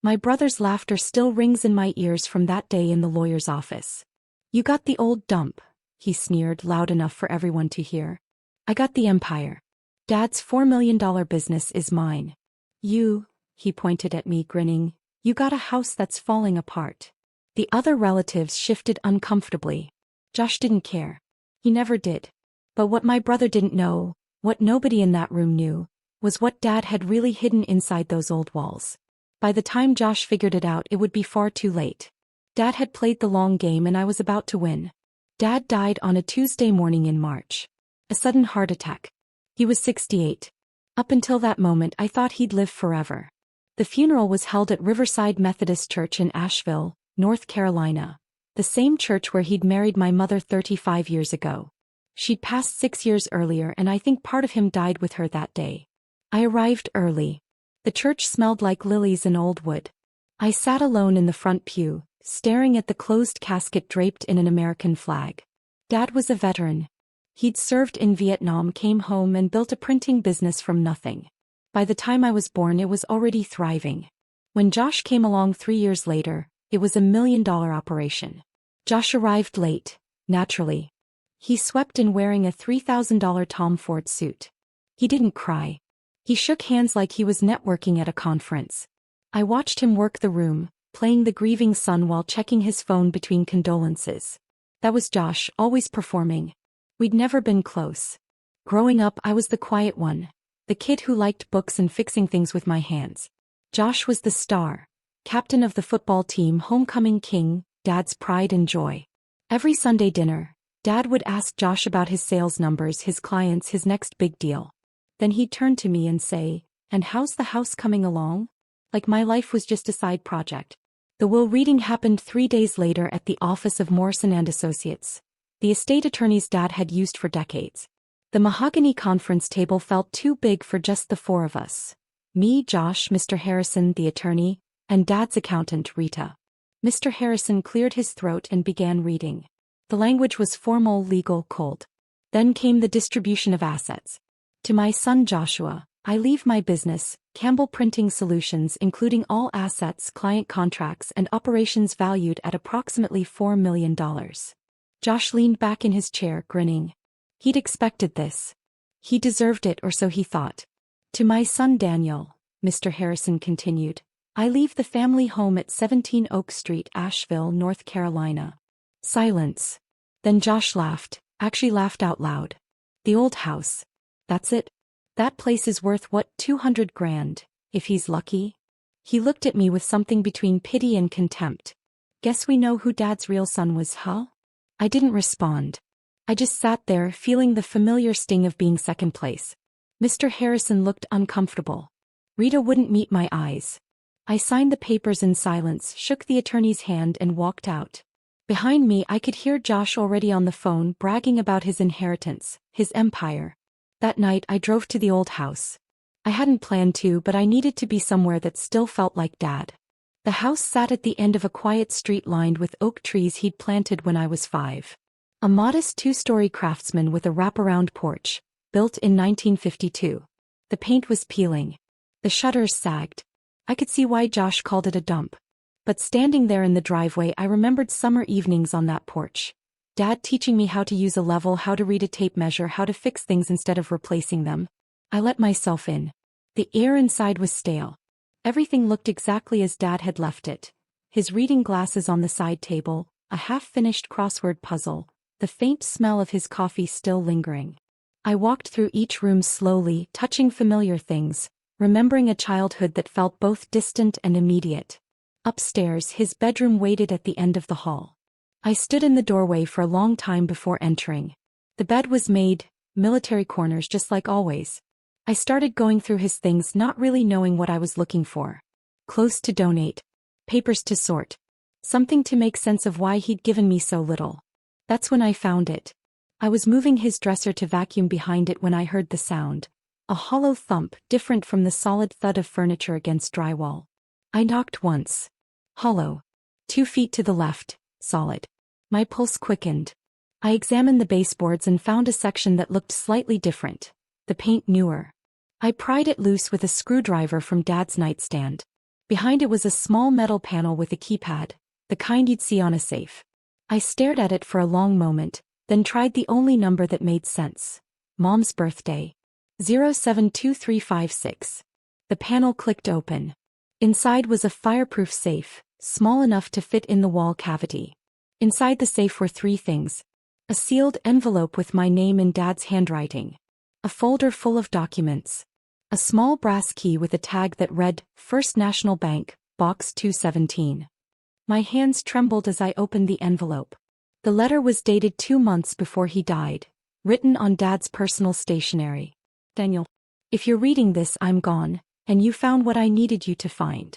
My brother's laughter still rings in my ears from that day in the lawyer's office. "You got the old dump," he sneered loud enough for everyone to hear. "I got the empire. Dad's $4 million business is mine. You," he pointed at me grinning, "you got a house that's falling apart." The other relatives shifted uncomfortably. Josh didn't care. He never did. But what my brother didn't know, what nobody in that room knew, was what Dad had really hidden inside those old walls. By the time Josh figured it out, it would be far too late. Dad had played the long game and I was about to win. Dad died on a Tuesday morning in March. A sudden heart attack. He was 68. Up until that moment I thought he'd live forever. The funeral was held at Riverside Methodist Church in Asheville, North Carolina, the same church where he'd married my mother 35 years ago. She'd passed 6 years earlier and I think part of him died with her that day. I arrived early. The church smelled like lilies and old wood. I sat alone in the front pew, staring at the closed casket draped in an American flag. Dad was a veteran. He'd served in Vietnam, came home and built a printing business from nothing. By the time I was born it was already thriving. When Josh came along 3 years later, it was $1 million operation. Josh arrived late, naturally. He swept in wearing a $3,000 Tom Ford suit. He didn't cry. He shook hands like he was networking at a conference. I watched him work the room, playing the grieving son while checking his phone between condolences. That was Josh, always performing. We'd never been close. Growing up I was the quiet one, the kid who liked books and fixing things with my hands. Josh was the star, captain of the football team, homecoming king, Dad's pride and joy. Every Sunday dinner, Dad would ask Josh about his sales numbers, his clients, his next big deal. Then he'd turn to me and say, "And how's the house coming along?" Like my life was just a side project. The will reading happened 3 days later at the office of Morrison & Associates, the estate attorneys Dad had used for decades. The mahogany conference table felt too big for just the four of us. Me, Josh, Mr. Harrison, the attorney, and Dad's accountant, Rita. Mr. Harrison cleared his throat and began reading. The language was formal, legal, cold. Then came the distribution of assets. "To my son Joshua, I leave my business, Campbell Printing Solutions, including all assets, client contracts and operations valued at approximately $4 million. Josh leaned back in his chair, grinning. He'd expected this. He deserved it, or so he thought. "To my son Daniel," Mr. Harrison continued, "I leave the family home at 17 Oak Street, Asheville, North Carolina." Silence. Then Josh laughed, actually laughed out loud. "The old house. That's it. That place is worth what, 200 grand, if he's lucky?" He looked at me with something between pity and contempt. "Guess we know who Dad's real son was, huh?" I didn't respond. I just sat there, feeling the familiar sting of being second place. Mr. Harrison looked uncomfortable. Rita wouldn't meet my eyes. I signed the papers in silence, shook the attorney's hand and walked out. Behind me I could hear Josh already on the phone bragging about his inheritance, his empire. That night I drove to the old house. I hadn't planned to, but I needed to be somewhere that still felt like Dad. The house sat at the end of a quiet street lined with oak trees he'd planted when I was 5. A modest 2-story craftsman with a wraparound porch, built in 1952. The paint was peeling. The shutters sagged. I could see why Josh called it a dump. But standing there in the driveway I remembered summer evenings on that porch. Dad teaching me how to use a level, how to read a tape measure, how to fix things instead of replacing them. I let myself in. The air inside was stale. Everything looked exactly as Dad had left it. His reading glasses on the side table, a half-finished crossword puzzle, the faint smell of his coffee still lingering. I walked through each room slowly, touching familiar things, remembering a childhood that felt both distant and immediate. Upstairs, his bedroom waited at the end of the hall. I stood in the doorway for a long time before entering. The bed was made, military corners just like always. I started going through his things, not really knowing what I was looking for. Clothes to donate. Papers to sort. Something to make sense of why he'd given me so little. That's when I found it. I was moving his dresser to vacuum behind it when I heard the sound. A hollow thump, different from the solid thud of furniture against drywall. I knocked once. Hollow. 2 feet to the left, solid. My pulse quickened. I examined the baseboards and found a section that looked slightly different. The paint newer. I pried it loose with a screwdriver from Dad's nightstand. Behind it was a small metal panel with a keypad, the kind you'd see on a safe. I stared at it for a long moment, then tried the only number that made sense. Mom's birthday. 072356. The panel clicked open. Inside was a fireproof safe, small enough to fit in the wall cavity. Inside the safe were three things. A sealed envelope with my name in Dad's handwriting. A folder full of documents. A small brass key with a tag that read, First National Bank, Box 217. My hands trembled as I opened the envelope. The letter was dated 2 months before he died, written on Dad's personal stationery. Daniel, if you're reading this, I'm gone, and you found what I needed you to find.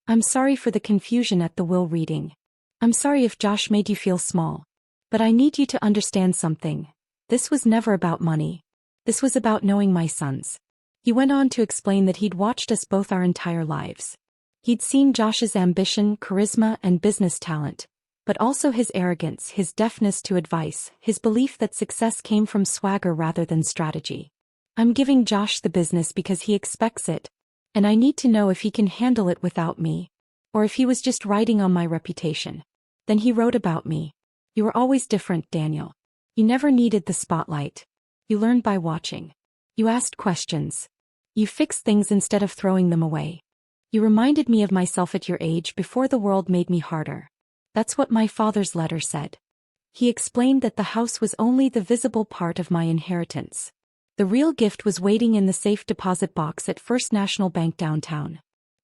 I'm sorry for the confusion at the will reading. I'm sorry if Josh made you feel small. But I need you to understand something. This was never about money. This was about knowing my sons. He went on to explain that he'd watched us both our entire lives. He'd seen Josh's ambition, charisma, and business talent, but also his arrogance, his deafness to advice, his belief that success came from swagger rather than strategy. I'm giving Josh the business because he expects it, and I need to know if he can handle it without me, or if he was just riding on my reputation. Then he wrote about me. You were always different, Daniel. You never needed the spotlight. You learned by watching. You asked questions. You fixed things instead of throwing them away. You reminded me of myself at your age before the world made me harder. That's what my father's letter said. He explained that the house was only the visible part of my inheritance. The real gift was waiting in the safe deposit box at First National Bank downtown.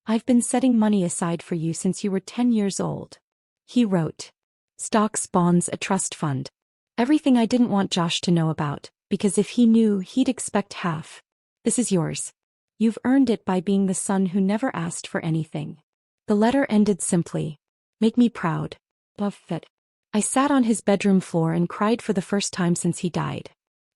I've been setting money aside for you since you were 10 years old. He wrote. Stocks, bonds, a trust fund. Everything I didn't want Josh to know about, because if he knew, he'd expect half. This is yours. You've earned it by being the son who never asked for anything. The letter ended simply. Make me proud. Love that. I sat on his bedroom floor and cried for the first time since he died.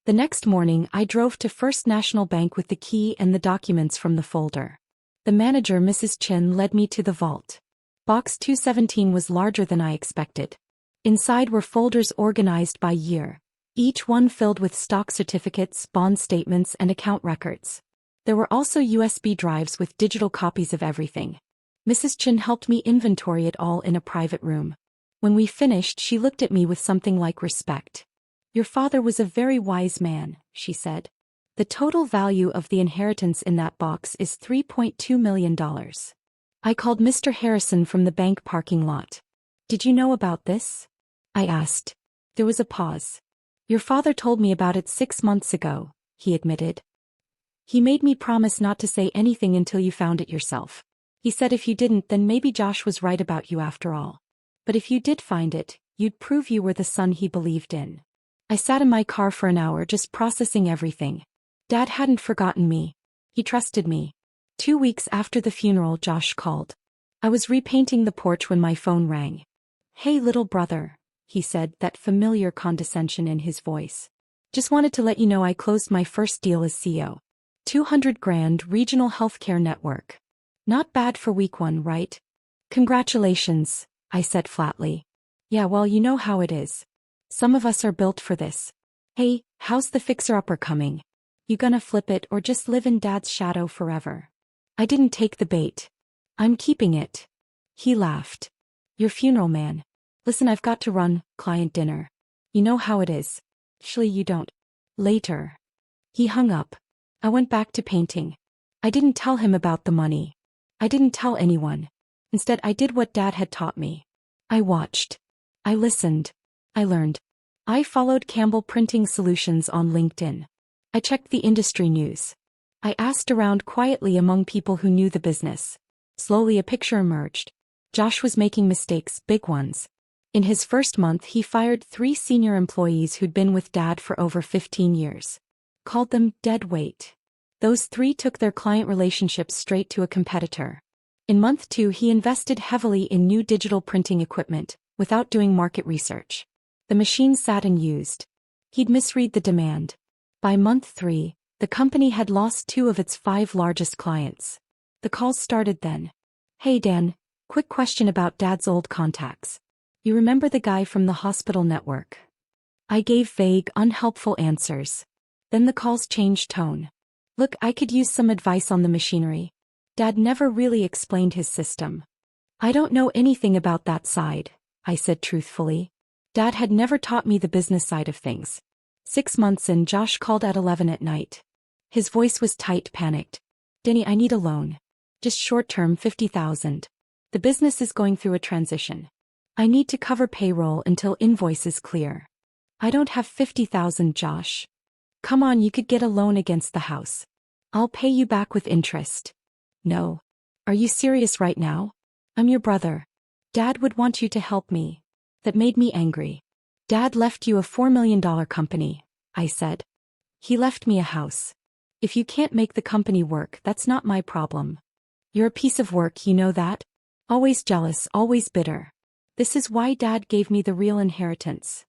The next morning, I drove to First National Bank with the key and the documents from the folder. The manager, Mrs. Chin, led me to the vault. Box 217 was larger than I expected. Inside were folders organized by year, each one filled with stock certificates, bond statements, and account records. There were also USB drives with digital copies of everything. Mrs. Chin helped me inventory it all in a private room. When we finished, she looked at me with something like respect. Your father was a very wise man, she said. The total value of the inheritance in that box is $3.2 million. I called Mr. Harrison from the bank parking lot. Did you know about this? I asked. There was a pause. Your father told me about it 6 months ago, he admitted. He made me promise not to say anything until you found it yourself. He said if you didn't, then maybe Josh was right about you after all. But if you did find it, you'd prove you were the son he believed in. I sat in my car for an hour just processing everything. Dad hadn't forgotten me. He trusted me. 2 weeks after the funeral, Josh called. I was repainting the porch when my phone rang. Hey, little brother, he said, that familiar condescension in his voice. Just wanted to let you know I closed my first deal as CEO. $200,000 regional healthcare network. Not bad for week 1, right? Congratulations, I said flatly. Yeah, well, you know how it is. Some of us are built for this. Hey, how's the fixer-upper coming? You gonna flip it or just live in Dad's shadow forever? I didn't take the bait. I'm keeping it. He laughed. Your funeral, man. Listen, I've got to run, client dinner. You know how it is. Actually, you don't. Later. He hung up. I went back to painting. I didn't tell him about the money. I didn't tell anyone. Instead, I did what Dad had taught me. I watched. I listened. I learned. I followed Campbell Printing Solutions on LinkedIn. I checked the industry news. I asked around quietly among people who knew the business. Slowly a picture emerged. Josh was making mistakes, big ones. In his first month, he fired 3 senior employees who'd been with Dad for over 15 years. Called them dead weight. Those 3 took their client relationships straight to a competitor. In month 2, he invested heavily in new digital printing equipment, without doing market research. The machine sat unused. He'd misread the demand. By month 3, the company had lost 2 of its 5 largest clients. The calls started then. Hey Dan, quick question about Dad's old contacts. You remember the guy from the hospital network? I gave vague, unhelpful answers. Then the calls changed tone. Look, I could use some advice on the machinery. Dad never really explained his system. I don't know anything about that side, I said truthfully. Dad had never taught me the business side of things. 6 months in, Josh called at 11 at night. His voice was tight, panicked. Denny, I need a loan. Just short-term, $50,000. The business is going through a transition. I need to cover payroll until invoices clear. I don't have $50,000, Josh. Come on, you could get a loan against the house. I'll pay you back with interest. No. Are you serious right now? I'm your brother. Dad would want you to help me. That made me angry. Dad left you a $4 million company, I said. He left me a house. If you can't make the company work, that's not my problem. You're a piece of work, you know that? Always jealous, always bitter. This is why Dad gave me the real inheritance.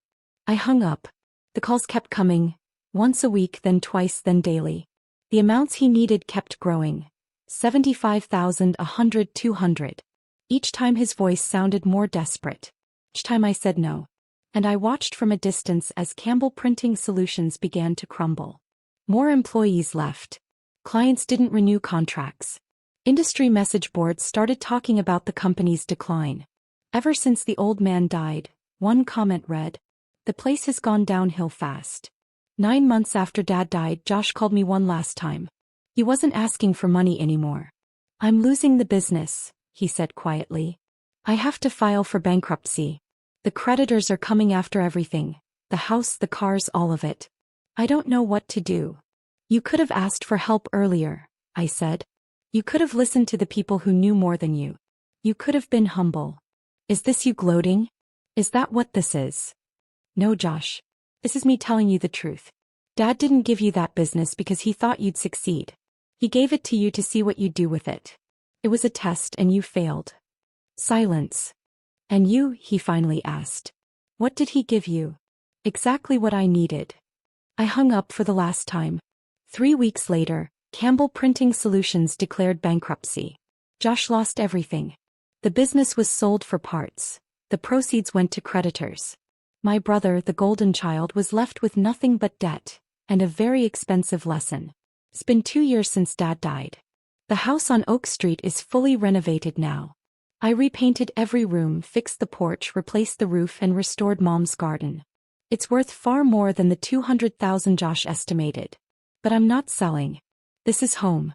I hung up. The calls kept coming, once a week, then twice, then daily. The amounts he needed kept growing. 75,000, 100, 200. Each time his voice sounded more desperate. Each time I said no. And I watched from a distance as Campbell Printing Solutions began to crumble. More employees left. Clients didn't renew contracts. Industry message boards started talking about the company's decline. Ever since the old man died, one comment read, "The place has gone downhill fast." 9 months after Dad died, Josh called me one last time. He wasn't asking for money anymore. "I'm losing the business," he said quietly. "I have to file for bankruptcy. The creditors are coming after everything. The house, the cars, all of it. I don't know what to do." "You could have asked for help earlier," I said. "You could have listened to the people who knew more than you. You could have been humble." "Is this you gloating? Is that what this is?" "No, Josh. This is me telling you the truth. Dad didn't give you that business because he thought you'd succeed. He gave it to you to see what you'd do with it. It was a test and you failed." Silence. "And you?" he finally asked. "What did he give you?" "Exactly what I needed." I hung up for the last time. 3 weeks later, Campbell Printing Solutions declared bankruptcy. Josh lost everything. The business was sold for parts. The proceeds went to creditors. My brother, the golden child, was left with nothing but debt, and a very expensive lesson. It's been 2 years since Dad died. The house on Oak Street is fully renovated now. I repainted every room, fixed the porch, replaced the roof, and restored Mom's garden. It's worth far more than the $200,000 Josh estimated. But I'm not selling. This is home.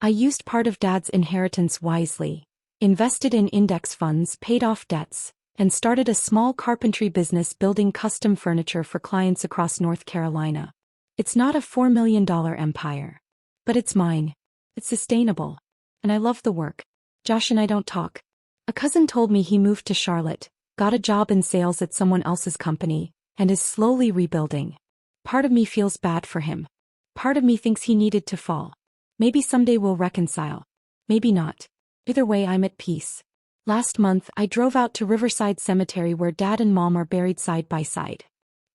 I used part of Dad's inheritance wisely, invested in index funds, paid off debts, and started a small carpentry business building custom furniture for clients across North Carolina. It's not a $4 million empire. But it's mine. It's sustainable. And I love the work. Josh and I don't talk. A cousin told me he moved to Charlotte, got a job in sales at someone else's company, and is slowly rebuilding. Part of me feels bad for him. Part of me thinks he needed to fall. Maybe someday we'll reconcile. Maybe not. Either way, I'm at peace. Last month, I drove out to Riverside Cemetery where Dad and Mom are buried side by side.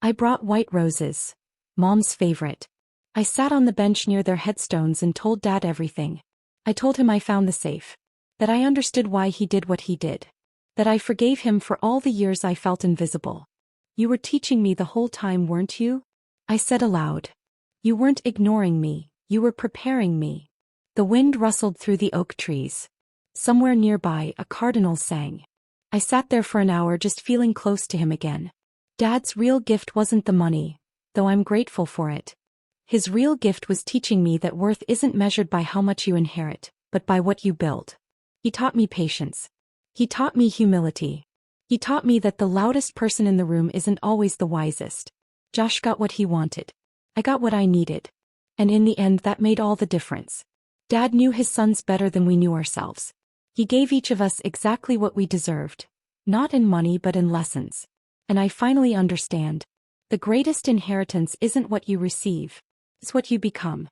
I brought white roses. Mom's favorite. I sat on the bench near their headstones and told Dad everything. I told him I found the safe. That I understood why he did what he did. That I forgave him for all the years I felt invisible. "You were teaching me the whole time, weren't you?" I said aloud. "You weren't ignoring me, you were preparing me." The wind rustled through the oak trees. Somewhere nearby, a cardinal sang. I sat there for an hour just feeling close to him again. Dad's real gift wasn't the money, though I'm grateful for it. His real gift was teaching me that worth isn't measured by how much you inherit, but by what you build. He taught me patience. He taught me humility. He taught me that the loudest person in the room isn't always the wisest. Josh got what he wanted. I got what I needed. And in the end, that made all the difference. Dad knew his sons better than we knew ourselves. He gave each of us exactly what we deserved. Not in money but in lessons. And I finally understand. The greatest inheritance isn't what you receive. It's what you become.